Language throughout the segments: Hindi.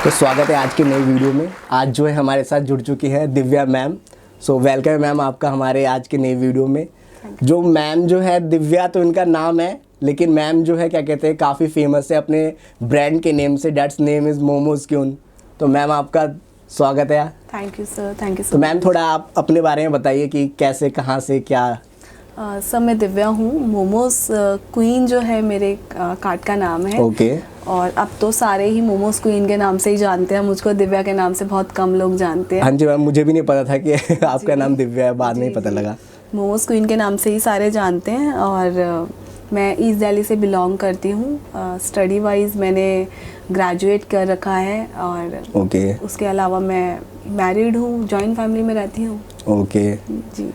तो स्वागत है आज की नई वीडियो में। आज जो है हमारे साथ जुड़ चुकी है Divya ma'am. So welcome ma'am आपका हमारे आज की नई वीडियो में। जो मैम जो है दिव्या तो इनका नाम है, लेकिन मैम जो है क्या कहते हैं काफ़ी फेमस है अपने ब्रांड के नेम से। That's name is momos queen. तो मैम आपका स्वागत है। Thank you sir, thank you sir. तो मैम थोड़ा आप अपने बारे में बताइए कि कैसे, कहाँ से, क्या। सर मैं दिव्या हूँ। मोमोज क्वीन जो है मेरे कार्ट का नाम है। ओके। और अब तो सारे ही मोमोज क्वीन के नाम से ही जानते हैं, मुझको दिव्या के नाम से बहुत कम लोग जानते हैं। हाँ जी मैम, मुझे भी नहीं पता था कि आपका नाम दिव्या है, बाद में ही पता लगा। मोमोज क्वीन के नाम से ही सारे जानते हैं। और मैं ईस्ट दिल्ली से बिलोंग करती हूँ। स्टडी वाइज मैंने ग्रेजुएट कर रखा है और उसके अलावा मैं मैरिड हूँ, जॉइंट फैमिली में रहती हूँ। ओके जी।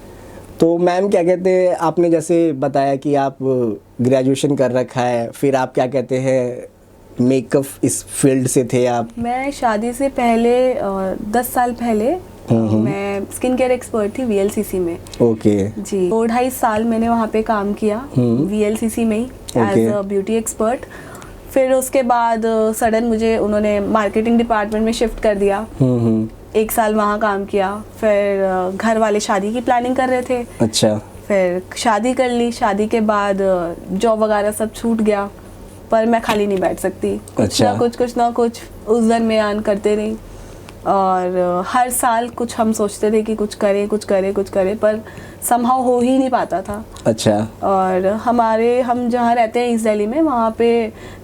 तो मैम क्या कहते हैं, आपने जैसे बताया कि आप ग्रेजुएशन कर रखा है, फिर आप क्या कहते हैं मेकअप इस फील्ड से थे आप? मैं शादी से पहले 10 साल पहले मैं स्किन केयर एक्सपर्ट थी VLCC में। ओके जी। 2-2.5 साल मैंने वहाँ पे काम किया VLCC में ही एज अ ब्यूटी एक्सपर्ट। फिर उसके बाद सडन मुझे उन्होंने मार्केटिंग डिपार्टमेंट में शिफ्ट कर दिया। 1 साल वहाँ काम किया। फिर घर वाले शादी की प्लानिंग कर रहे थे। अच्छा। फिर शादी कर ली। शादी के बाद जॉब वगैरह सब छूट गया, पर मैं खाली नहीं बैठ सकती। कुछ ना कुछ उस दरमियान करते रही। और हर साल कुछ हम सोचते थे कि कुछ करें, पर समहाउ हो ही नहीं पाता था। अच्छा। और हम जहाँ रहते हैं ईस्ट दिल्ली में, वहाँ पे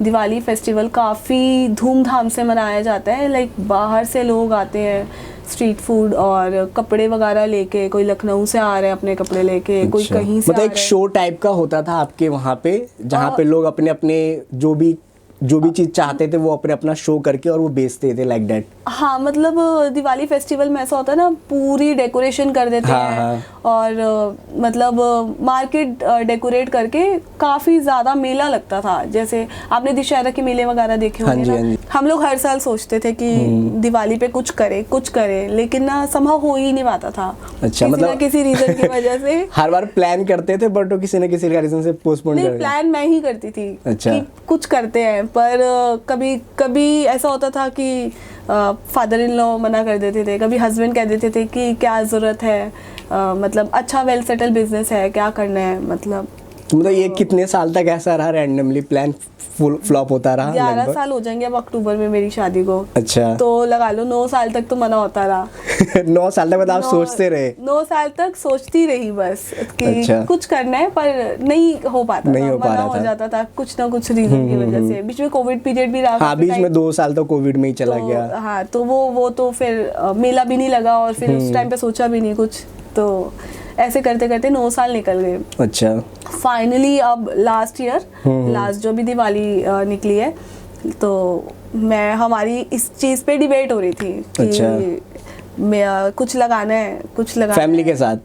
दिवाली फेस्टिवल काफ़ी धूमधाम से मनाया जाता है। लाइक बाहर से लोग आते हैं स्ट्रीट फूड और कपड़े वगैरह लेके। कोई लखनऊ से आ रहे हैं अपने कपड़े लेके। अच्छा। कोई कहीं से मतलब एक शो टाइप का होता था आपके वहाँ पे, जहाँ पे लोग अपने अपने जो भी चीज चाहते थे वो अपने अपना शो करके और वो बेचते थे, लाइक दैट। हाँ, मतलब दिवाली फेस्टिवल में ऐसा होता है ना, पूरी डेकोरेशन कर देते हैं। और मतलब मार्केट डेकोरेट करके काफ़ी ज़्यादा मेला लगता था। जैसे आपने दशहरा के मेले वगैरह देखे होंगे ना। हम लोग हर साल सोचते थे कि दिवाली पे कुछ करे, लेकिन ना समहाउ हो ही नहीं पाता था। अच्छा, मतलब किसी रीजन की वजह से हर बार प्लान करते थे, बट किसी न किसी रीजन से पोस्टपोन कर। प्लान मैं ही करती थी। अच्छा। कि कुछ करते हैं, पर कभी ऐसा होता था कि फादर इन लॉ मना कर देते थे, कभी हस्बैंड कह देते थे कि क्या ज़रूरत है, मतलब अच्छा वेल सेटल बिजनेस है, क्या करना है। मतलब ये कितने साल तक ऐसा रहा, रैंडमली प्लान फ्लॉप होता रहा? 11 साल हो जाएंगे अब अक्टूबर में मेरी शादी को। अच्छा। तो लगा लो 9 साल तक तो मना होता रहा। 9 साल तक मतलब आप सोचते रहे? 9 साल तक सोचती रही बस कि अच्छा। कुछ करना है, पर नहीं हो पाता था, मना हो जाता था कुछ ना कुछ रीजन की वजह से। बीच में कोविड पीरियड भी रहा। हाँ, बीच में 2 साल तो कोविड में ही चला गया। हाँ, तो वो तो फिर मेला भी नहीं लगा और फिर उस टाइम पे सोचा भी नहीं कुछ। तो ऐसे करते करते 9 साल निकल गए। अच्छा। फाइनली अब लास्ट जो भी दिवाली निकली है, तो हमारी इस चीज़ पे डिबेट हो रही थी कि अच्छा। कुछ लगाना है फैमिली के साथ।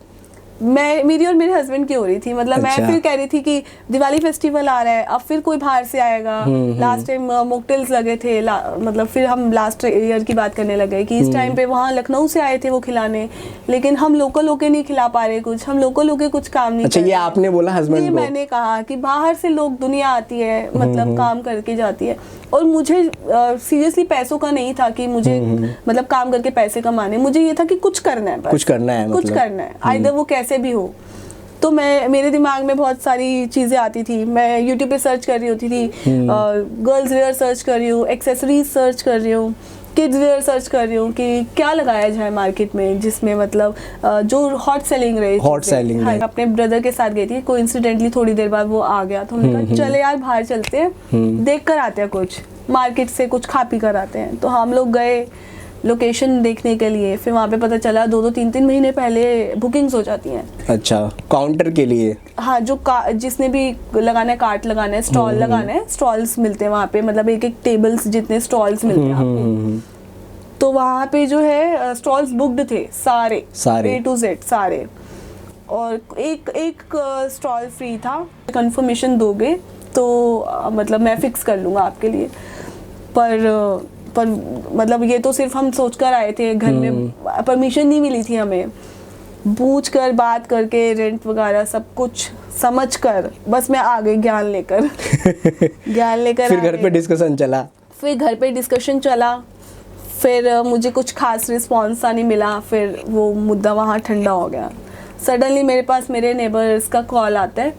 मेरी और मेरे हस्बैंड की हो रही थी। मतलब अच्छा। मैं फिर कह रही थी कि दिवाली फेस्टिवल आ रहा है, अब फिर कोई बाहर से आएगा। लास्ट टाइम मॉकटेल्स लगे थे, मतलब फिर हम लास्ट ईयर की बात करने लगे कि इस टाइम पे वहाँ लखनऊ से आए थे वो खिलाने, लेकिन हम लोकल होके नहीं खिला पा रहे कुछ, हम लोकल होके कुछ काम नहीं। अच्छा, ये आपने बोला हस्बैंड को? मैंने कहा कि बाहर से लोग, दुनिया आती है, मतलब काम करके जाती है, और मुझे सीरियसली पैसों का नहीं था कि मुझे मतलब काम करके पैसे कमाने। मुझे ये था कि कुछ करना है, कुछ करना है आइदर वो कैसे भी हो। तो मेरे दिमाग में बहुत सारी चीज़ें आती थी। मैं यूट्यूब पे सर्च कर रही होती थी, गर्ल्स वेयर सर्च कर रही हूँ, एक्सेसरीज सर्च कर रही हूँ, किड्स वेयर सर्च कर रही हूँ कि क्या लगाया जाए मार्केट में जिसमें मतलब जो हॉट सेलिंग रहे। हाँ, अपने ब्रदर के साथ गई थी, कोइंसिडेंटली थोड़ी देर बाद वो आ गया, तो हमने कहा चले यार बाहर चलते हैं, देख कर आते हैं, कुछ मार्केट से कुछ खा पी कर आते हैं। तो हम लोग गए लोकेशन देखने के लिए। फिर वहाँ पे पता चला 2-2, 3-3 महीने पहले बुकिंग्स हो जाती हैं। अच्छा, काउंटर के लिए? हाँ, जिसने भी लगाना है, कार्ट लगाना है, स्टॉल लगाना है, स्टॉल्स मिलते हैं वहाँ पे, मतलब एक टेबल्स जितने स्टॉल्स मिलते हैं आपको। तो वहाँ पे जो है स्टॉल्स बुक्ड थे सारे A to Z सारे, और एक स्टॉल फ्री था। कंफर्मेशन दोगे तो मतलब मैं फिक्स कर लूँगा आपके लिए। पर मतलब ये तो सिर्फ हम सोच कर आए थे, घर में परमिशन नहीं मिली थी हमें। पूछ कर, बात करके, रेंट वगैरह सब कुछ समझ कर बस मैं आ गई ज्ञान लेकर। फिर घर पे डिस्कशन चला। फिर मुझे कुछ खास रिस्पॉन्स सा नहीं मिला, फिर वो मुद्दा वहाँ ठंडा हो गया। सडनली मेरे पास मेरे नेबर्स का कॉल आता है।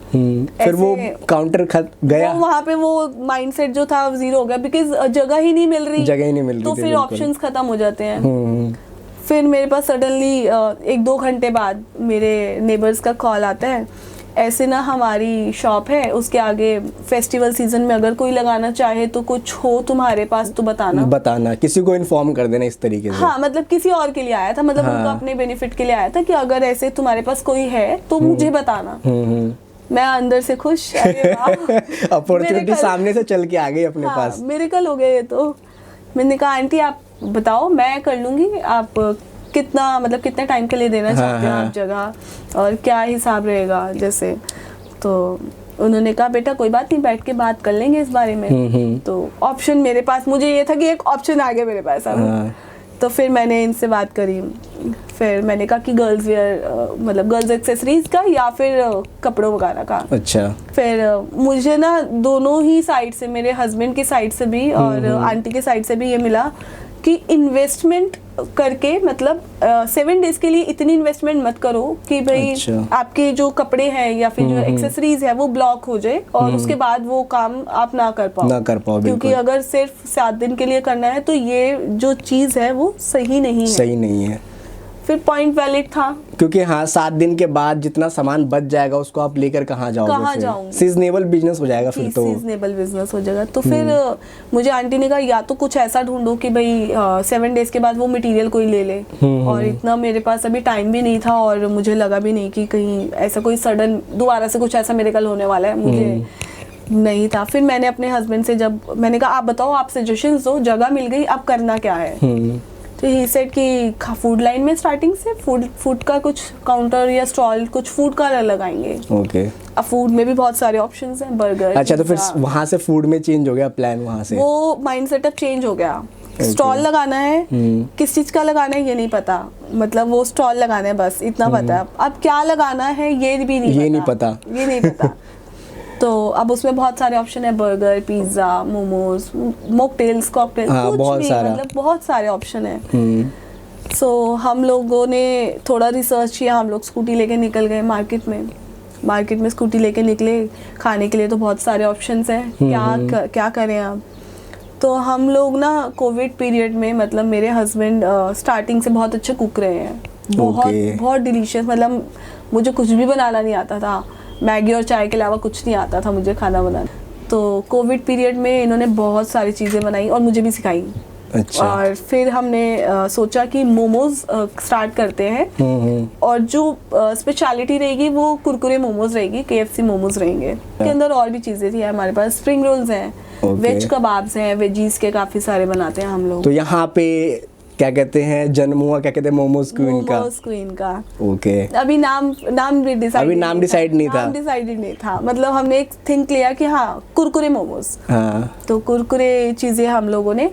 फिर वो काउंटर खत गया, वो वहाँ पे वो माइंडसेट जो था जीरो हो गया, बिकॉज जगह ही नहीं मिल रही, जगह ही नहीं मिल रही तो थी, फिर बिल्कुल। ऑप्शंस खत्म हो जाते हैं। फिर मेरे पास सडनली 1-2 घंटे बाद मेरे नेबर्स का कॉल आता है, ऐसे ना हमारी शॉप है, उसके आगे फेस्टिवल सीजन में अगर कोई लगाना चाहे तो कुछ हो तुम्हारे पास तो बताना, किसी को इन्फॉर्म कर देना इस तरीके से। हाँ, मतलब किसी और के लिए आया था, मतलब हाँ। उनका अपने बेनिफिट के लिए आया था कि अगर ऐसे तुम्हारे पास कोई है तो मुझे बताना। मैं अंदर से खुश, अरे वाह अपॉर्चुनिटी सामने से चल के आ गई अपने हाँ, पास। मिरेकल हो गए ये तो। मैंने कहा आंटी आप बताओ, मैं कर लूंगी, आप कितना मतलब कितने टाइम के लिए देना चाहते हो आप जगह, और क्या हिसाब रहेगा जैसे। तो उन्होंने कहा बेटा कोई बात नहीं, बैठ के बात कर लेंगे इस बारे में। तो ऑप्शन मेरे पास, मुझे ये था कि एक ऑप्शन आ गया मेरे पास अब। तो फिर मैंने इनसे बात करी, फिर मैंने कहा कि गर्ल्स वेयर मतलब गर्ल्स एक्सेसरीज का या फिर कपड़ों वगैरह का। अच्छा। फिर मुझे ना दोनों ही साइड से, मेरे हस्बैंड की साइड से भी और आंटी के साइड से भी ये मिला कि इन्वेस्टमेंट करके मतलब 7 डेज के लिए इतनी इन्वेस्टमेंट मत करो कि भाई अच्छा। आपके जो कपड़े हैं या फिर जो एक्सेसरीज है वो ब्लॉक हो जाए और उसके बाद वो काम आप ना कर पाओ, बिल्कुल। क्योंकि अगर सिर्फ 7 दिन के लिए करना है तो ये जो चीज़ है वो सही नहीं है। फिर पॉइंट वैलिड था, क्योंकि हाँ 7 दिन के बाद जितना सामान बच जाएगा उसको आप लेकर कहाँ जाओगे, सीजनेबल बिजनेस हो जाएगा फिर तो। सीजनेबल बिजनेस हो जाएगा। तो फिर मुझे आंटी ने कहा या तो कुछ ऐसा ढूंढो कि भाई 7 डेज के बाद वो मटेरियल कोई ले ले, और इतना मेरे पास अभी टाइम भी नहीं था और मुझे लगा भी नहीं कि कहीं ऐसा कोई सडन दोबारा से कुछ ऐसा मिरेकल होने वाला है, मुझे नहीं था। फिर मैंने अपने हस्बैंड से जब मैंने कहा आप बताओ, आप सजेशंस दो, जगह मिल गई अब करना क्या है। तो ही सेड कि फूड लाइन में स्टार्टिंग से फूड का कुछ काउंटर या स्टॉल कुछ फूड का लगाएंगे। ओके। अब फूड में भी बहुत सारे ऑप्शंस हैं, बर्गर। अच्छा, तो फिर वहाँ से फूड में चेंज हो गया प्लान, वहाँ से वो माइंड सेटअप चेंज हो गया। स्टॉल लगाना है, किस चीज का लगाना है ये नहीं पता, मतलब वो स्टॉल लगाना है बस इतना पता है। अब क्या लगाना है ये भी नहीं पता। तो अब उसमें बहुत सारे ऑप्शन है, burger, pizza, momos, mocktails, cocktails, कुछ भी, मतलब बहुत सारे ऑप्शन है। सो हम लोगों ने थोड़ा रिसर्च किया, हम लोग स्कूटी लेके निकल गए मार्केट में स्कूटी लेके निकले। खाने के लिए तो बहुत सारे ऑप्शंस हैं, क्या करें आप। तो हम लोग ना कोविड पीरियड में, मतलब मेरे हस्बैंड स्टार्टिंग से बहुत अच्छे कुक रहे हैं, बहुत डिलीशियस, मतलब मुझे कुछ भी बनाना नहीं आता था, मैगी और चाय के अलावा कुछ नहीं आता था मुझे खाना बनाना। तो कोविड पीरियड में इन्होंने बहुत सारी चीज़ें बनाई और मुझे भी सिखाई। अच्छा। और फिर हमने सोचा कि मोमोज स्टार्ट करते हैं, और जो स्पेशलिटी रहेगी वो कुरकुरे मोमोज रहेगी, KFC मोमोज रहेंगे। के अंदर और भी चीज़ें थी हमारे पास, स्प्रिंग रोल्स हैं, वेज कबाब्स हैं, वेजीज के काफ़ी सारे बनाते हैं हम लोग। तो यहाँ पे क्या कहते हैं जन्म हुआ, क्या कहते हैं मोमोज क्वीन का। ओके। अभी नाम भी डिसाइड नहीं था, मतलब हमने एक थिंक लिया कि हाँ कुरकुरे मोमोज। हाँ। तो कुरकुरे चीजें हम लोगों ने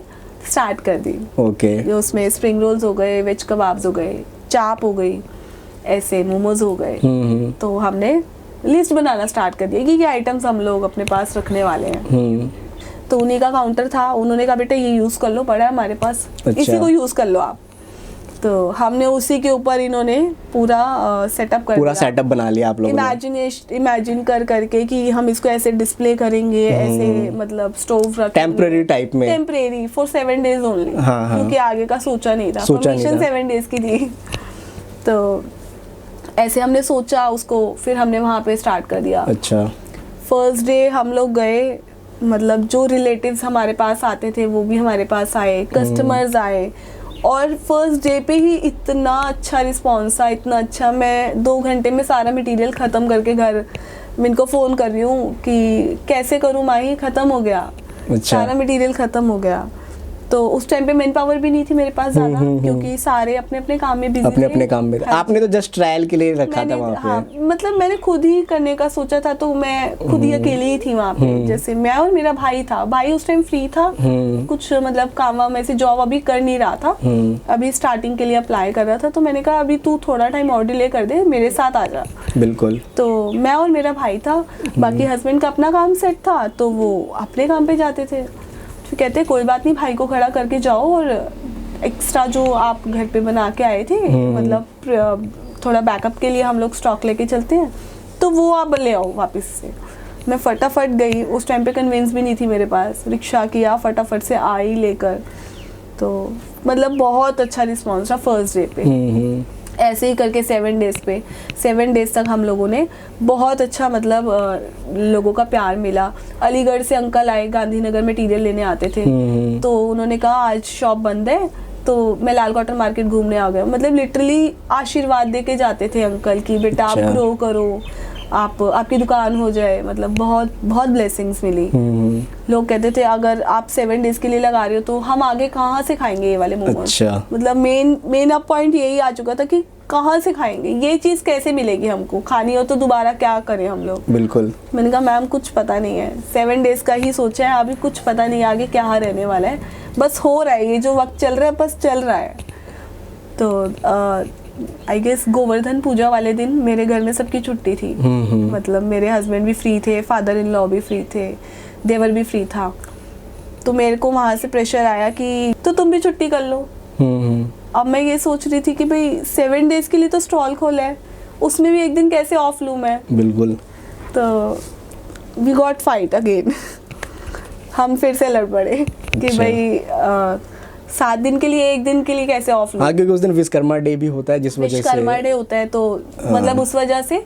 स्टार्ट कर दी। ओके। जो उसमें स्प्रिंग रोल्स हो गए, वेज कबाब्स हो गए, चाप हो गई, ऐसे मोमोज हो गए। तो हमने लिस्ट बनाना स्टार्ट कर दिया कि ये आइटम्स हम लोग अपने पास रखने वाले हैं। तो उन्हीं का काउंटर था, उन्होंने कहा बेटा ये यूज़ कर लो, पड़ा है हमारे पास। अच्छा। इसी को यूज़ कर लो आप। तो हमने उसी के ऊपर इन्होंने पूरा सेटअप बना लिया आप लोगों ने। इमेजिन करके कि हम इसको ऐसे डिस्प्ले करेंगे, ऐसे मतलब स्टोव रखेंगे, टेम्परेरी फॉर 7 डेज ओनली, क्योंकि आगे का सोचा नहीं था, परमिशन 7 डेज की थी। तो ऐसे हमने सोचा उसको, फिर हमने वहाँ पे स्टार्ट कर दिया। अच्छा। फर्स्ट डे हम लोग गए, मतलब जो रिलेटिव्स हमारे पास आते थे वो भी हमारे पास आए, कस्टमर्स आए, और फर्स्ट डे पे ही इतना अच्छा रिस्पॉन्स था, इतना अच्छा। मैं 2 घंटे में सारा मटेरियल ख़त्म करके घर मैं इनको फ़ोन कर रही हूँ कि कैसे करूँ माही, ख़त्म हो गया। अच्छा। सारा मटेरियल ख़त्म हो गया। तो उस टाइम पे मैन पावर भी नहीं थी मेरे पास ज़्यादा, क्योंकि सारे अपने अपने काम में बिजी थे। अपने काम में। आपने तो जस्ट ट्रायल के लिए रखा था वहाँ पे। हाँ, मतलब मैंने खुद ही करने का सोचा था, तो मैं खुद ही अकेली ही थी वहाँ पे। जैसे मैं और मेरा भाई था, भाई उस टाइम फ्री था, कुछ मतलब काम वाम ऐसे जॉब अभी कर नहीं रहा था, अभी स्टार्टिंग के लिए अप्लाई कर रहा था। तो मैंने कहा अभी तू थोड़ा टाइम और डिले कर दे, मेरे साथ आ जा। बिल्कुल। तो मैं और मेरा भाई था, बाकी हस्बैंड का अपना काम सेट था, तो वो अपने काम पे जाते थे। कहते कोई बात नहीं, भाई को खड़ा करके जाओ और एक्स्ट्रा जो आप घर पे बना के आए थे, मतलब थोड़ा बैकअप के लिए हम लोग स्टॉक लेके चलते हैं, तो वो आप ले आओ वापस से। मैं फटाफट गई, उस टाइम पे कन्वेंस भी नहीं थी मेरे पास, रिक्शा किया, फटाफट से आई लेकर। तो मतलब बहुत अच्छा रिस्पॉन्स था फर्स्ट डे पे। ऐसे ही करके 7 डेज तक हम लोगों ने बहुत अच्छा, मतलब लोगों का प्यार मिला। अलीगढ़ से अंकल आए, गांधीनगर मटेरियल लेने आते थे, तो उन्होंने कहा आज शॉप बंद है, तो मैं लाल कॉटन मार्केट घूमने आ गया। मतलब लिटरली आशीर्वाद दे के जाते थे अंकल कि बेटा आप ग्रो करो, आपकी दुकान हो जाए। मतलब बहुत बहुत ब्लेसिंग्स मिली। लोग कहते थे अगर आप 7 डेज के लिए लगा रहे हो तो हम आगे कहाँ से खाएंगे ये वाले मोमोज। अच्छा। मतलब मेन अप पॉइंट यही आ चुका था कि कहाँ से खाएंगे, ये चीज़ कैसे मिलेगी हमको, खानी हो तो दोबारा क्या करें हम लोग। बिल्कुल। मैंने कहा मैम कुछ पता नहीं है, 7 डेज का ही सोचा है, अभी कुछ पता नहीं आगे क्या रहने वाला है, बस हो रहा है, ये जो वक्त चल रहा है बस चल रहा है। तो आई गेस गोवर्धन पूजा वाले दिन मेरे घर में सबकी छुट्टी थी। मतलब मेरे हस्बैंड भी फ्री थे, फादर इन लॉ भी फ्री थे, देवर भी फ्री था। तो मेरे को वहाँ से प्रेशर आया कि तो तुम भी छुट्टी कर लो। अब मैं ये सोच रही थी कि भाई 7 डेज के लिए तो स्टॉल खोला है, उसमें भी एक दिन कैसे ऑफ लूँ मैं। बिल्कुल। तो वी गॉट फाइट अगेन। हम फिर से लड़ पड़े कि भाई 7 दिन के लिए, एक दिन के लिए कैसे ऑफ लूं। हाँ, क्योंकि उस दिन विश्वकर्मा डे भी होता है, जिस वजह से विश्वकर्मा डे होता है, तो मतलब उस वजह से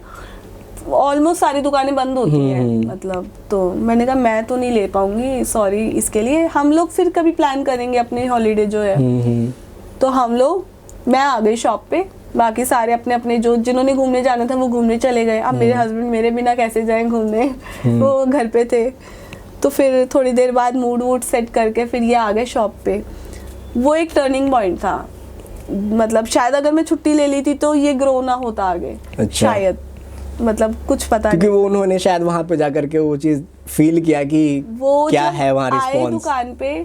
ऑलमोस्ट सारी दुकानें बंद होती हैं। मतलब तो मैंने कहा मैं तो नहीं ले पाऊंगी, सॉरी इसके लिए, हम लोग फिर कभी प्लान करेंगे अपने हॉलीडे जो है। तो मैं आ गई शॉप पे, बाकी सारे अपने अपने जो जिन्होंने घूमने जाना था वो घूमने चले गए। अब मेरे हस्बैंड मेरे बिना कैसे जाएं घूमने, वो घर पे थे। तो फिर थोड़ी देर बाद मूड वूड सेट करके फिर ये आ गए शॉप पे। वो एक टर्निंग पॉइंट था। मतलब शायद अगर मैं छुट्टी ले ली थी तो ये ग्रो ना होता आगे। अच्छा। शायद, मतलब कुछ पता नहीं, क्योंकि वो उन्होंने शायद वहाँ पे जाकर के वो चीज फील किया कि वो क्या है वहाँ आए रिस्पॉन्स। दुकान पे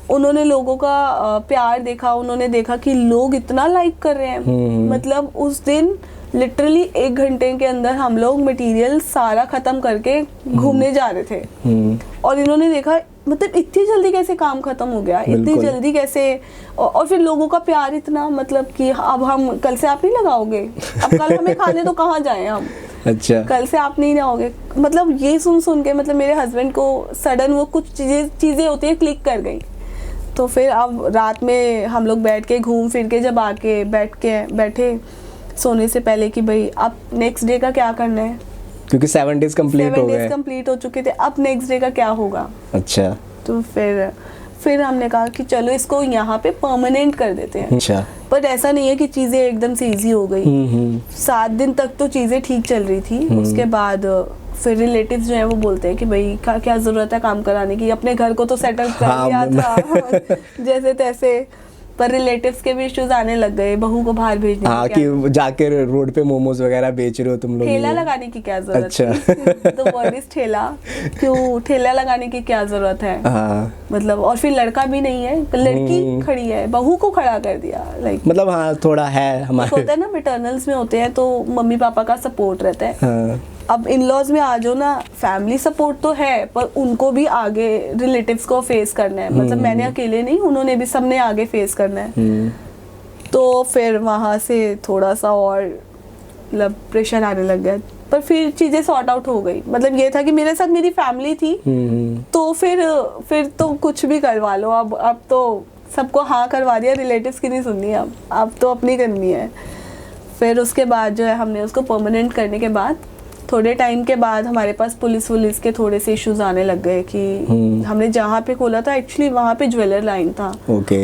उन्होंने लोगों का प्यार देखा, उन्होंने देखा कि लोग इतना लाइक कर रहे हैं। मतलब उस दिन लिटरली 1 घंटे के अंदर हम लोग मटेरियल सारा खत्म करके घूमने जा रहे थे। और इन्होंने देखा मतलब इतनी जल्दी कैसे काम खत्म हो गया, इतनी जल्दी कैसे। और फिर लोगों का प्यार इतना, मतलब कि अब हम कल से आप नहीं लगाओगे, अब कल हमें खाने तो कहाँ जाएं हम। अच्छा। कल से आप नहीं लगाओगे। मतलब ये सुन के मतलब मेरे हस्बैंड को सडन वो कुछ चीजें होती है क्लिक कर गई। तो फिर अब रात में हम लोग बैठ के घूम फिर के जब आके बैठे सोने से पहले कि भाई अब नेक्स्ट डे का क्या करना है, क्योंकि 7 डेज कंप्लीट हो गए। कंप्लीट हो चुके थे, अब नेक्स्ट डे का क्या होगा। अच्छा। तो फिर हमने कहा कि चलो इसको यहाँ पे परमानेंट कर देते हैं। अच्छा। पर ऐसा नहीं है कि चीजें एकदम से इजी हो गई। 7 दिन तक तो चीजें ठीक चल रही थी। उसके बाद फिर रिलेटिव्स जो है वो बोलते हैं कि भाई क्या जरूरत है काम कराने की, अपने घर को तो सेटल कर लिया था जैसे तैसे। पर रिलेटिव्स के भी इश्यूज आने लग गए, बहू को बाहर भेजने हाँ, कि जाकर रोड पे मोमोज वगैरह बेच रहे हो तुम लोग। ठेला लगाने की क्या जरूरत अच्छा। है। तो वर्ड इज ठेला, क्यों ठेला लगाने की क्या जरूरत है। हाँ। मतलब और फिर लड़का भी नहीं है, लड़की खड़ी है, बहू को खड़ा कर दिया। लाइक मतलब हाँ, थोड़ा है हमारे होता है ना, मैटरनल्स में होते हैं तो मम्मी पापा का सपोर्ट रहता है। हाँ। अब इन लॉज में आ जाओ ना, फैमिली सपोर्ट तो है पर उनको भी आगे रिलेटिव्स को फेस करना है। मतलब मैंने अकेले नहीं, उन्होंने भी, सबने आगे फेस करना है। तो फिर वहाँ से थोड़ा सा और मतलब प्रेशर आने लग गया। पर फिर चीज़ें सॉर्ट आउट हो गई। मतलब ये था कि मेरे साथ मेरी फैमिली थी, तो फिर तो कुछ भी करवा लो। अब तो सबको हाँ करवा दिया, रिलेटिव्स की नहीं सुननी, अब तो अपनी करनी है। फिर उसके बाद जो है हमने उसको परमानेंट करने के बाद थोड़े टाइम के बाद हमारे पास पुलिस के थोड़े से इश्यूज आने लग गए कि हमने जहाँ पे खोला था एक्चुअली वहाँ पे ज्वेलर लाइन था। ओके।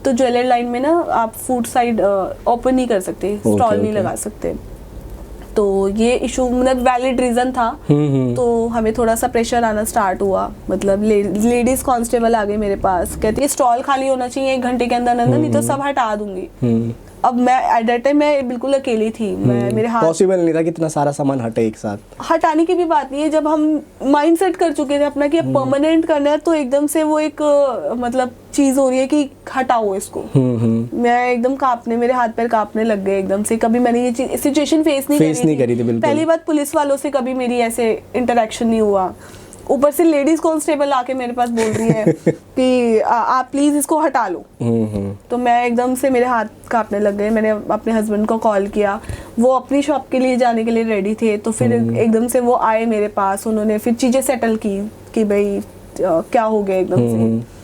तो ज्वेलर लाइन में ना आप फूड साइड ओपन नहीं कर सकते, स्टॉल नहीं लगा सकते। तो ये इशू मतलब वैलिड रीजन था। तो हमें थोड़ा सा प्रेशर आना स्टार्ट हुआ। मतलब लेडीज कांस्टेबल आ गई मेरे पास, कहती है स्टॉल खाली होना चाहिए 1 घंटे के अंदर अंदर, नहीं तो सब हटा दूंगी। अब मैं एट दैट टाइम मैं बिल्कुल अकेली थी। मैं मेरे हाथ पॉसिबल नहीं था कि इतना सारा सामान हटे एक साथ। हटाने की भी बात नहीं है, जब हम माइंड सेट कर चुके थे अपना कि अब परमानेंट करना है, तो एकदम से वो एक मतलब चीज हो रही है कि हटाओ इसको। मैं एकदम कांपने, मेरे हाथ पैर कांपने लग गए एकदम से। कभी मैंने ये सिचुएशन फेस नहीं करी थी बिल्कुल। पहली बात पुलिस वालों से कभी मेरी ऐसे इंटरेक्शन नहीं हुआ। ऊपर से लेडीज कांस्टेबल आके मेरे पास बोल रही है कि आप प्लीज इसको हटा लो। तो मैं एकदम से, मेरे हाथ कांपने लग गए। मैंने अपने हस्बैंड को कॉल किया, वो अपनी शॉप के लिए जाने के लिए रेडी थे। तो फिर एकदम से वो आए मेरे पास, उन्होंने फिर चीज़ें सेटल की कि भाई क्या हो गया एकदम से।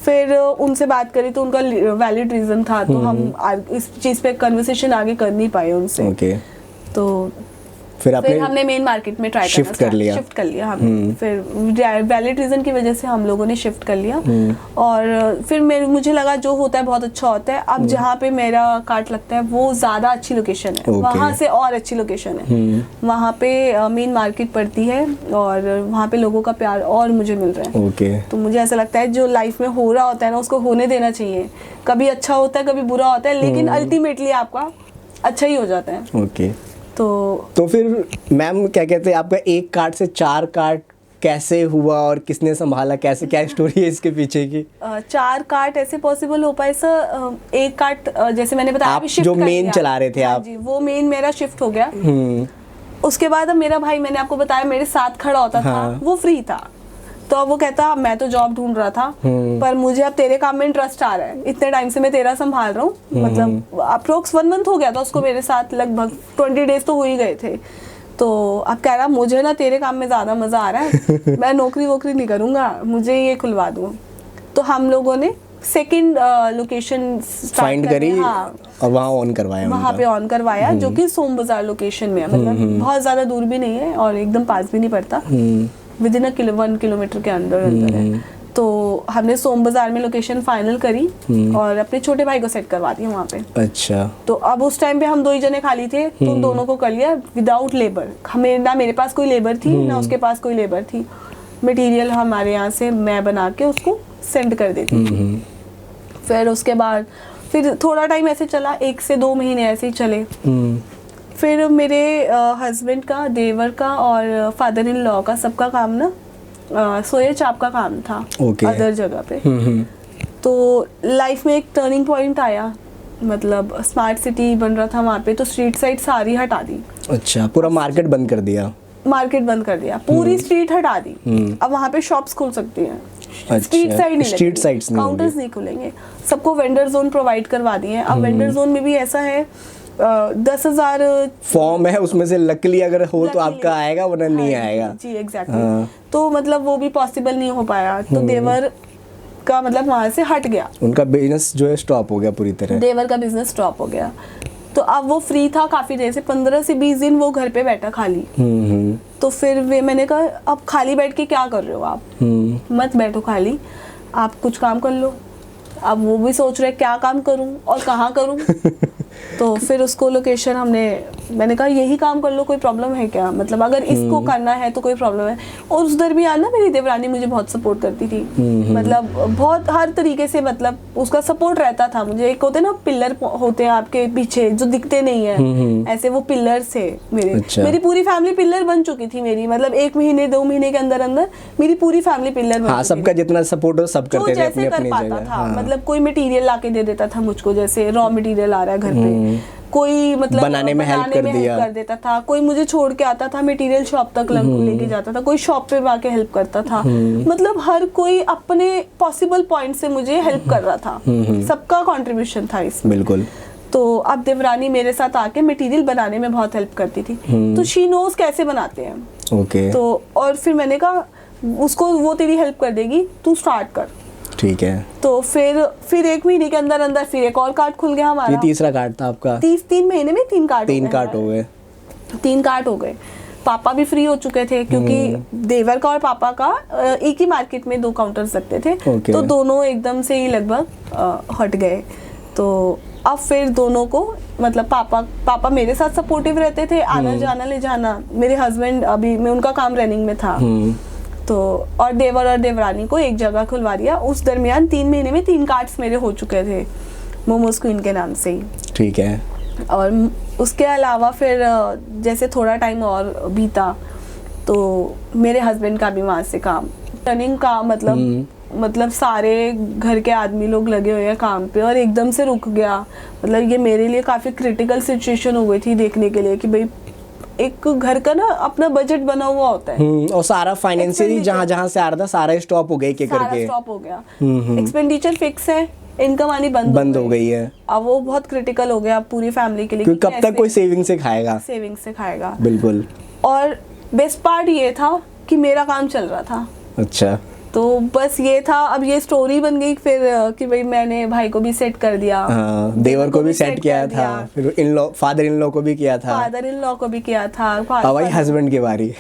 फिर उनसे बात करी तो उनका वैलिड रीज़न था, तो हम इस चीज़ पे कन्वर्सेशन आगे कर नहीं पाए उनसे। तो फिर हमने मेन मार्केट में ट्राई शिफ्ट कर लिया हमने। फिर वैलिड रीजन की वजह से हम लोगों ने शिफ्ट कर लिया। और फिर मुझे लगा जो होता है बहुत अच्छा होता है। अब जहाँ पे मेरा कार्ट लगता है वो ज्यादा अच्छी लोकेशन है, वहाँ से और अच्छी लोकेशन है। वहाँ पे मेन मार्केट पड़ती है और वहाँ पे लोगों का प्यार और मुझे मिल रहा है। तो मुझे ऐसा लगता है जो लाइफ में हो रहा होता है ना, उसको होने देना चाहिए। कभी अच्छा होता है, कभी बुरा होता है, लेकिन अल्टीमेटली आपका अच्छा ही हो जाता है। तो फिर मैम क्या कहते हैं, आपका एक कार्ट से 4 कार्ट कैसे हुआ और किसने संभाला, कैसे, क्या स्टोरी है इसके पीछे की? 4 कार्ट ऐसे पॉसिबल हो पाए सर। एक कार्ट जैसे मैंने बताया, आप जो मेन चला रहे थे आप जी, वो मेन मेरा शिफ्ट हो गया। उसके बाद अब मेरा भाई, मैंने आपको बताया मेरे साथ खड़ा होता था, वो फ्री था। तो अब वो कहता मैं तो जॉब ढूंढ रहा था, पर मुझे अब तेरे काम में इंटरेस्ट आ रहा है, इतने टाइम से मैं तेरा संभाल रहा हूँ। मतलब अप्रोक्स 1 मंथ हो गया था उसको मेरे साथ, लगभग 20 डेज तो हो ही गए थे। तो अब कह रहा मुझे ना तेरे काम में ज़्यादा मज़ा आ रहा है, मैं नौकरी वोकरी नहीं करूँगा, मुझे ये खुलवा दूँ। तो हम लोगों ने सेकंड लोकेशन फाइंड करी और वहाँ ऑन करवाया, वहाँ पे ऑन करवाया, जो कि सोम बाजार लोकेशन में है। मतलब बहुत ज़्यादा दूर भी नहीं है और एकदम पास भी नहीं पड़ता, विद इन 1 किलोमीटर के अंदर है। तो हमने सोम बाजार में लोकेशन फाइनल करी और अपने छोटे भाई को सेट करवा दिया वहाँ पे। अच्छा। तो अब उस टाइम पे हम 2 ही जने खाली थे, तो उन दोनों को कर लिया विदाउट लेबर। हमें ना मेरे पास कोई लेबर थी, ना उसके पास कोई लेबर थी। मटेरियल हमारे यहाँ से मैं बना के उसको सेंड कर देती थी। फिर उसके बाद फिर थोड़ा टाइम ऐसे चला, 1 से 2 महीने ऐसे ही चले। फिर मेरे हस्बैंड का, देवर का और फादर इन लॉ का सबका काम ना सोया चाप का काम था अदर जगह पे। तो लाइफ में एक टर्निंग पॉइंट आया, मतलब स्मार्ट सिटी बन रहा था वहाँ पे, तो स्ट्रीट साइड सारी हटा दी। अच्छा, पूरा मार्केट बंद कर दिया? मार्केट बंद कर दिया, पूरी स्ट्रीट हटा दी। अब वहाँ पे शॉप्स खुल सकती हैं। स्ट्रीट साइड नहीं, स्ट्रीट साइड्स नहीं, काउंटर्स नहीं खुलेंगे। सबको वेंडर जोन प्रोवाइड करवा दिए। अब वेंडर जोन में भी ऐसा है 10,000 फॉर्म है, उसमें से लकीली अगर हो तो आपका आएगा, वरना नहीं आएगा। जी एग्जैक्टली। तो मतलब वो भी पॉसिबल नहीं हो पाया। तो देवर का मतलब वहाँ से हट गया, उनका बिजनेस जो है स्टॉप हो गया पूरी तरह। देवर का बिजनेस स्टॉप हो गया। तो अब वो फ्री था काफी देर से, 15 से 20 दिन वो घर पे बैठा खाली। तो फिर मैंने कहा अब खाली बैठ के क्या कर रहे हो आप, मत बैठो खाली, आप कुछ काम कर लो। अब वो भी सोच रहे क्या काम करूं और कहाँ करूं। तो फिर उसको लोकेशन मैंने कहा यही काम कर लो, कोई प्रॉब्लम है क्या, मतलब अगर इसको करना है तो कोई प्रॉब्लम है। और उस दरमियान ना मेरी देवरानी मुझे बहुत सपोर्ट करती थी, मतलब बहुत हर तरीके से, मतलब उसका सपोर्ट रहता था मुझे। एक होते ना पिलर होते हैं आपके पीछे जो दिखते नहीं है, ऐसे वो पिलर थे मेरे। अच्छा। मेरी पूरी फैमिली पिलर बन चुकी थी मेरी, मतलब 1 महीने 2 महीने के अंदर अंदर मेरी पूरी फैमिली पिलर बन। सबका जितना सपोर्ट हो सब करते थे अपनी अपनी जगह। मतलब कोई मटेरियल लाके दे देता था मुझको, जैसे रॉ मटेरियल आ रहा है घर पे, कोई मतलब बनाने में हेल्प कर देता था, कोई मुझे छोड़ के आता था मटेरियल शॉप तक लेके जाता था, कोई शॉप पे आके हेल्प करता था। मतलब हर कोई अपने पॉसिबल पॉइंट से मुझे हेल्प कर रहा था, सबका कंट्रीब्यूशन था इसमें। बिल्कुल। तो अब देवरानी मेरे साथ आके मटेरियल बनाने में बहुत हेल्प करती थी, तो शी नोज कैसे बनाते हैं। ओके। तो और फिर मैंने कहा उसको वो तेरी हेल्प कर देगी, तू स्टार्ट कर। ठीक है। तो फिर 1 महीने के अंदर अंदर फिर एक और कार्ट खुल गया हमारा। ये तीसरा कार्ट था आपका? 3 महीने में 3 कार्ट हो गए। 3 कार्ट हो गए। पापा भी फ्री हो चुके थे, क्योंकि देवर का और पापा का एक ही मार्केट में 2 काउंटर्स लगते थे। तो दोनों एकदम से ही लगभग हट गए। तो अब फिर दोनों को, मतलब पापा मेरे साथ सपोर्टिव रहते थे, आना जाना ले जाना। मेरे हस्बैंड अभी मैं उनका काम रनिंग में था, तो और देवर और देवरानी को एक जगह खुलवा दिया। उस दरमियान 3 महीने में 3 कार्ट्स मेरे हो चुके थे मोमोज क्वीन के नाम से ही। ठीक है। और उसके अलावा फिर जैसे थोड़ा टाइम और बीता, तो मेरे हस्बैंड का भी वहाँ से काम रनिंग का, मतलब सारे घर के आदमी लोग लगे हुए हैं काम पे, और एकदम से रुक गया। मतलब ये मेरे लिए काफ़ी क्रिटिकल सिचुएशन हो गई थी देखने के लिए कि भाई एक घर का ना अपना बजट बना हुआ होता है। और सारा फाइनेंशियली जहाँ से आ रहा था सारा स्टॉप हो गया के सारा करके। स्टॉप हो गया, एक्सपेंडिचर फिक्स है, इनकम आनी बंद हो गई है। अब वो बहुत क्रिटिकल हो गया पूरी फैमिली के लिए, क्योंकि कब तक कोई सेविंग से खाएगा। सेविंग से खाएगा, बिल्कुल। और बेस्ट पार्ट ये था कि मेरा काम चल रहा था। अच्छा। तो बस ये था। अब ये स्टोरी बन गई फिर कि भाई मैंने भाई को भी सेट कर दिया, हाँ, देवर को भी सेट किया था, फिर in law father in law को भी किया था, फादर इन लॉ को भी किया था। अब भाई हस्बैंड की बारी।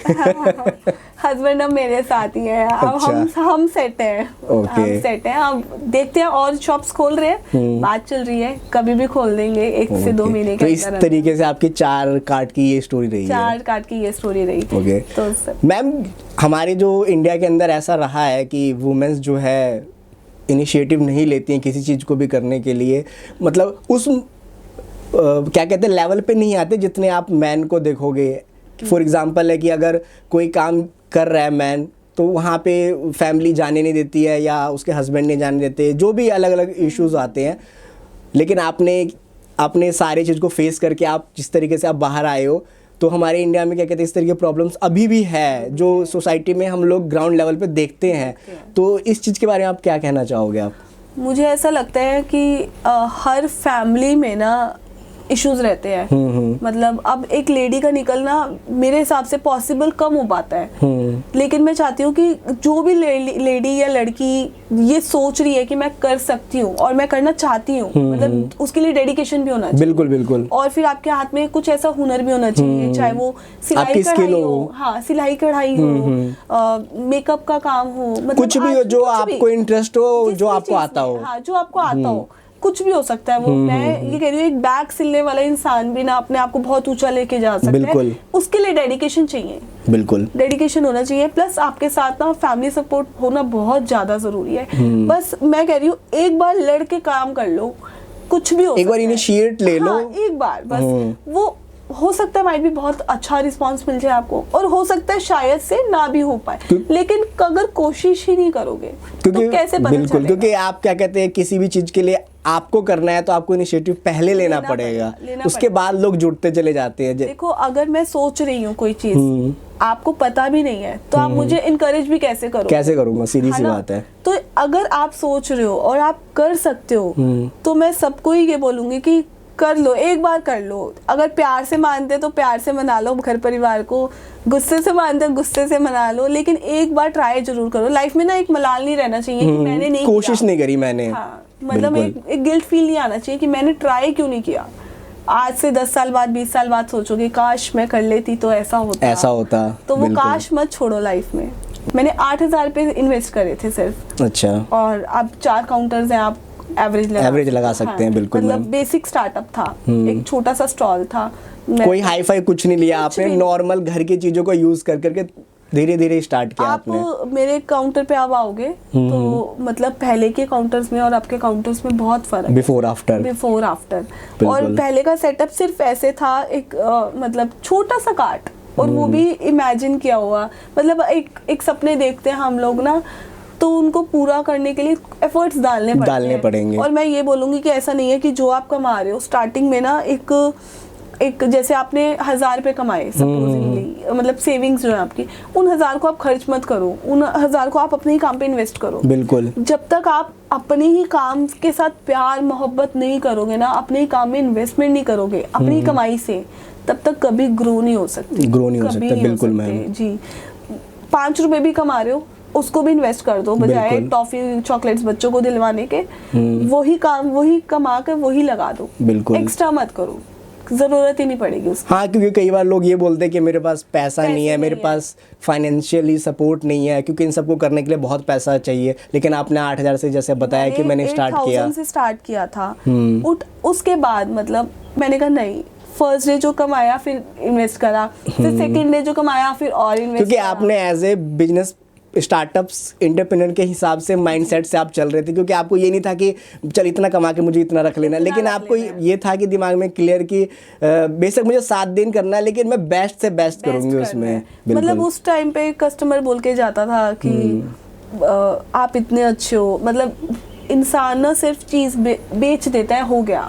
हस्बैंड अब मेरे साथ ही है। अब अच्छा। हम सेट हैं। ओके। हम सेट हैं। अब देखते हैं, और शॉप्स खोल रहे हैं, बात चल रही है, कभी भी खोल देंगे 1 से 2 महीने के तो इस अंदर। तरीके से आपकी 4 काट की ये स्टोरी रही है। 4 काट की ये स्टोरी रही। ओके। तो मैम, हमारे जो इंडिया के अंदर ऐसा रहा है कि वुमेन्स जो है इनिशिएटिव नहीं लेती हैं किसी चीज़ को भी करने के लिए, मतलब उस क्या कहते हैं लेवल पे नहीं आते जितने आप मैन को देखोगे। फॉर एग्जांपल है कि अगर कोई काम कर रहा है मैन, तो वहाँ पे फैमिली जाने नहीं देती है या उसके हस्बैंड नहीं जाने देते, जो भी अलग अलग इश्यूज आते हैं। लेकिन आपने सारी चीज़ को फेस करके आप जिस तरीके से आप बाहर आए हो, तो हमारे इंडिया में क्या कहते हैं इस तरह की प्रॉब्लम्स अभी भी है जो सोसाइटी में हम लोग ग्राउंड लेवल पे देखते हैं। तो इस चीज़ के बारे में आप क्या कहना चाहोगे आप? मुझे ऐसा लगता है कि हर फैमिली में ना इश्यूज रहते हैं। मतलब अब एक लेडी का निकलना मेरे हिसाब से पॉसिबल कम हो पाता है, लेकिन मैं चाहती हूँ कि जो भी लेडी या लड़की ये सोच रही है कि मैं कर सकती हूँ और मैं करना चाहती हूँ, मतलब उसके लिए डेडिकेशन भी होना चाहिए। बिल्कुल बिल्कुल। और फिर आपके हाथ में कुछ ऐसा हुनर भी होना चाहिए, चाहे वो सिलाई कढ़ाई हो, हाँ सिलाई कढ़ाई हो, मेकअप का काम हो, मतलब कुछ भी हो जो आपको इंटरेस्ट हो, जो आपको आता हो। हाँ, जो आपको आता हो, कुछ भी हो सकता है वो। मैं ये कह रही हूँ, एक बैग सिलने वाला इंसान भी ना अपने आप को बहुत ऊंचा लेके जा सकता है। उसके लिए डेडिकेशन चाहिए, बिल्कुल डेडिकेशन होना चाहिए। प्लस आपके साथ ना फैमिली सपोर्ट होना बहुत ज्यादा जरूरी है। बस मैं कह रही हूँ, एक बार लड़ के काम कर लो, कुछ भी हो, एक बार इनिशिएट ले लो, एक बार बस। वो हो सकता है माइट भी बहुत अच्छा रिस्पांस मिल जाए आपको, और हो सकता है शायद से ना भी हो पाए, लेकिन अगर कोशिश ही नहीं करोगे तो कैसे पता बिल्कुल, क्योंकि आप क्या कहते हैं किसी भी चीज के लिए आपको करना है तो आपको इनिशिएटिव पहले लेना पड़ेगा, उसके बाद लोग जुड़ते चले जाते हैं। देखो, अगर मैं सोच रही हूँ कोई चीज, आपको पता भी नहीं है, तो आप मुझे इनकरेज भी कैसे करोगे? कैसे करूंगा, सीधी सी बात है। तो अगर आप सोच रहे हो और आप कर सकते हो, तो मैं सबको ही ये बोलूंगी कि कर लो, एक बार कर लो। अगर प्यार से मानते तो प्यार से मना लो घर परिवार को, गुस्से से मानते गुस्से से मना लो, लेकिन एक बार ट्राई जरूर करो। लाइफ में ना एक मलाल नहीं रहना चाहिए कि मैंने नहीं कोशिश नहीं करी मैंने। हाँ, मतलब एक गिल्ट फील नहीं आना चाहिए कि मैंने ट्राई क्यों नहीं किया। आज से 10 साल बाद 20 साल बाद सोचोगे काश मैं कर लेती तो ऐसा होता। तो वो काश मत छोड़ो लाइफ में। मैंने 8,000 रुपए इन्वेस्ट करे थे सिर्फ। अच्छा। और अब 4 काउंटर्स हैं, आप एवरेज लगा सकते हैं। बिल्कुल, मतलब बेसिक स्टार्टअप था, एक छोटा सा स्टॉल था, कोई हाई फाई कुछ नहीं लिया आपने, नॉर्मल घर की चीजों को यूज कर करके धीरे धीरे स्टार्ट किया आपने। आप मेरे काउंटर पे अब आओगे तो मतलब पहले के काउंटर्स में और आपके काउंटर्स में बहुत फर्क है, बिफोर आफ्टर। और पहले का सेटअप सिर्फ ऐसे था, एक मतलब छोटा सा कार्ट, और वो भी इमेजिन किया हुआ। मतलब एक सपने देखते हैं हम लोग ना, तो उनको पूरा करने के लिए एफर्ट्स डालने पड़ेंगे। और मैं ये बोलूँगी कि ऐसा नहीं है कि जो आप कमा रहे हो स्टार्टिंग में ना, एक जैसे आपने 1,000 रुपये कमाए सपोजिंगली, मतलब सेविंग्स जो है आपकी, उन 1,000 को आप खर्च मत करो, उन 1,000 को आप अपने ही काम पे इन्वेस्ट करो। बिल्कुल। जब तक आप अपने ही काम के साथ प्यार मोहब्बत नहीं करोगे ना, अपने ही काम में इन्वेस्टमेंट नहीं करोगे अपनी कमाई से, तब तक कभी ग्रो नहीं हो सकते। बिल्कुल मैम जी। 5 रुपए भी कमा रहे हो, उसको भी इन्वेस्ट कर दो, बजाय टॉफी चॉकलेट्स बच्चों को दिलवाने के। वही कमा कर वही लगा दो, बिल्कुल एक्स्ट्रा मत करो, जरूरत ही नहीं पड़ेगी उसकी। हाँ, क्योंकि कई बार लोग ये बोलते हैं कि मेरे पास पैसा नहीं है, मेरे पास फाइनेंशियली सपोर्ट नहीं है, क्योंकि इन सबको करने के लिए बहुत पैसा चाहिए। लेकिन आपने 8,000 से जैसे बताया कि मैंने स्टार्ट किया था, उसके बाद मतलब मैंने कहा नहीं, फर्स्ट डे जो कमाया फिर इन्वेस्ट करा, फिर सेकंड डे जो कमाया फिर और इन्वेस्ट, क्योंकि आपने as a business startups entrepreneur के हिसाब से माइंडसेट से आप चल रहे थे, क्योंकि आपको ये नहीं था कि चल इतना कमा के मुझे इतना रख लेना, लेकिन आपको ये था कि दिमाग में क्लियर कि बेशक मुझे 7 दिन करना है, लेकिन मैं बेस्ट से बेस्ट करूंगी उसमें। मतलब उस टाइम पे कस्टमर बोल के जाता था कि आप इतने अच्छे हो, मतलब इंसान ना सिर्फ चीज बेच देता है, हो गया।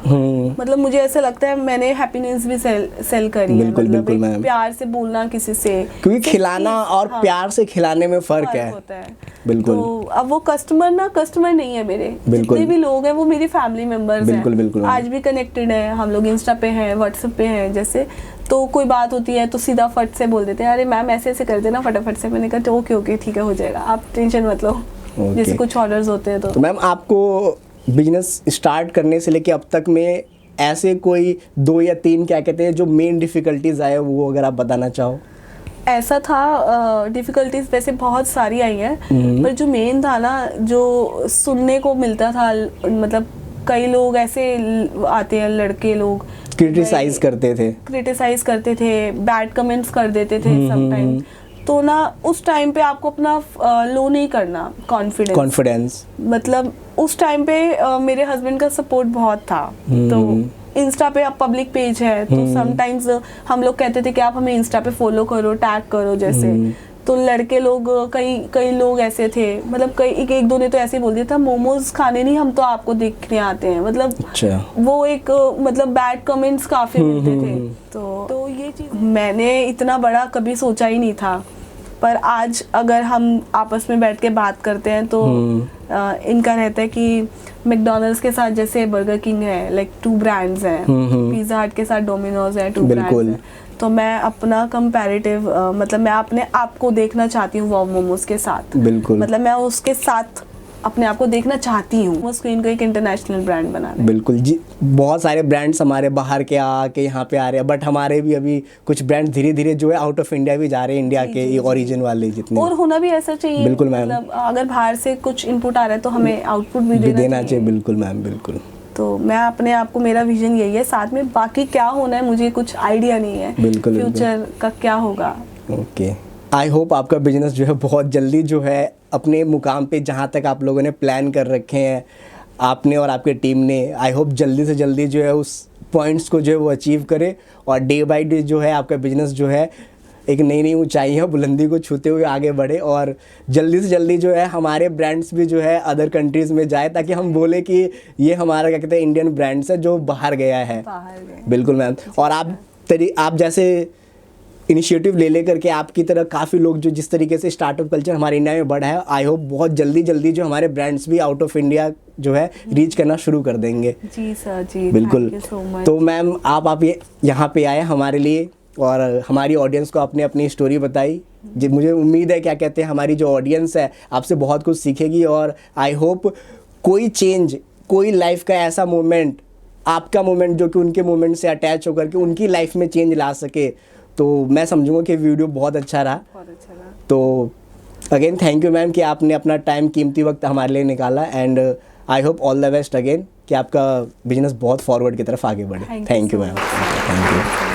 मतलब मुझे ऐसा लगता है मैंने हैप्पीनेस भी सेल करी है। बिल्कुल, मतलब बिल्कुल एक मैम। प्यार से बोलना किसी से, क्योंकि सिर्फ खिलाना चीज़- और हाँ, प्यार से खिलाने में फर्क है। होता है। बिल्कुल। तो अब वो कस्टमर नहीं है मेरे, बिल्कुल। जितने भी लोग हैं वो मेरी फैमिली मेंबर्स हैं। बिल्कुल, बिल्कुल मैम। आज भी कनेक्टेड है, हम लोग इंस्टा पे हैं, व्हाट्सएप पे हैं। जैसे तो कोई बात होती है तो सीधा फट से बोल देते हैं, अरे मैम ऐसे ऐसे कर देना फटाफट से। मैंने कहा ओके ओके ठीक है, हो जाएगा, आप टेंशन मत लो। जैसे कुछ ऑर्डर्स होते हैं तो मैम आपको बिजनेस स्टार्ट करने से लेके अब तक में ऐसे कोई 2 या 3 क्या कहते हैं जो मेन डिफिकल्टीज आए, वो अगर आप बताना चाहो। ऐसा था, डिफ़िकल्टीज वैसे बहुत सारी आई हैं, पर जो मेन था ना, जो सुनने को मिलता था, मतलब कई लोग ऐसे आते हैं, लड़के लोग क्रिटिसाइज करते थे, बैड कमेंट्स कर देते थे समटाइम्स। तो ना उस टाइम पे आपको अपना लो नहीं करना कॉन्फिडेंस। मतलब उस टाइम पे मेरे हस्बैंड का सपोर्ट बहुत था। तो इंस्टा पे अब पब्लिक पेज है, तो समटाइम्स हम लोग कहते थे कि आप हमें इंस्टा पे फॉलो करो, टैग करो जैसे। तो लड़के लोग कई लोग ऐसे थे, मतलब कई एक दो ने तो ऐसे ही बोल दिया था, मोमोज खाने नहीं हम तो आपको देखने आते हैं। मतलब अच्छा। वो एक मतलब बैड कमेंट्स काफी मिलते थे। तो ये चीज मैंने इतना बड़ा कभी सोचा ही नहीं था। पर आज अगर हम आपस में बैठ के बात करते हैं तो इनका रहता है कि मैकडॉनल्ड्स के साथ जैसे बर्गर किंग है, लाइक 2 ब्रांड्स हैं, पिज़्ज़ा हट के साथ डोमिनोज है, 2 ब्रांड्स हैं। तो मैं अपना कंपैरेटिव मतलब मैं अपने आप को देखना चाहती हूँ वाव मोमोज के साथ। बिल्कुल। मतलब मैं उसके साथ अपने आप को देखना चाहती हूँ, वो स्क्रीन को एक इंटरनेशनल ब्रांड बनाना है। बिल्कुल जी। बहुत सारे ब्रांड्स हमारे बाहर के आके यहाँ पे आ रहे हैं, बट हमारे भी अभी कुछ ब्रांड धीरे धीरे जो है आउट ऑफ इंडिया भी जा रहे हैं, इंडिया के ओरिजिन वाले जितने। और होना भी ऐसा चाहिए। बिल्कुल मैम। मतलब अगर बाहर से कुछ इनपुट आ रहा है तो हमें आउटपुट भी देना चाहिए। बिल्कुल मैम, बिल्कुल। तो मैं अपने आप को, मेरा विजन यही है, साथ में बाकी क्या होना है मुझे कुछ आइडिया नहीं है। बिल्कुल। फ्यूचर का क्या होगा। ओके। आई होप आपका बिजनेस जो है बहुत जल्दी जो है अपने मुकाम पे जहाँ तक आप लोगों ने प्लान कर रखे हैं, आपने और आपके टीम ने, आई होप जल्दी से जल्दी जो है उस पॉइंट्स को जो है वो अचीव करे, और डे बाय डे जो है आपका बिजनेस जो है एक नई नई ऊंचाइयाँ बुलंदी को छूते हुए आगे बढ़े, और जल्दी से जल्दी जो है हमारे ब्रांड्स भी जो है अदर कंट्रीज़ में जाए, ताकि हम बोले कि ये हमारा क्या कहते हैं इंडियन ब्रांड्स है जो बाहर गया है। बिल्कुल मैम। और आप जैसे इनिशिएटिव ले करके आपकी तरह काफ़ी लोग जो जिस तरीके से स्टार्टअप कल्चर हमारे इंडिया में बढ़ा है, आई होप बहुत जल्दी जो हमारे ब्रांड्स भी आउट ऑफ इंडिया जो है रीच करना शुरू कर देंगे। जी सर, जी बिल्कुल। Thank you so much. तो मैम आप ये यहाँ पे आए हमारे लिए, और हमारी ऑडियंस को आपने अपनी स्टोरी बताई। मुझे उम्मीद है क्या कहते हैं हमारी जो ऑडियंस है आपसे बहुत कुछ सीखेगी, और आई होप कोई चेंज, कोई लाइफ का ऐसा मोमेंट, आपका मोमेंट जो कि उनके मोमेंट से अटैच होकर के उनकी लाइफ में चेंज ला सके। तो मैं समझूंगा कि वीडियो बहुत अच्छा रहा। तो अगेन थैंक यू मैम कि आपने अपना टाइम, कीमती वक्त हमारे लिए निकाला, and I hope all the best again कि आपका बिजनेस बहुत फॉरवर्ड की तरफ आगे बढ़े। Thank you ma'am. Thank you.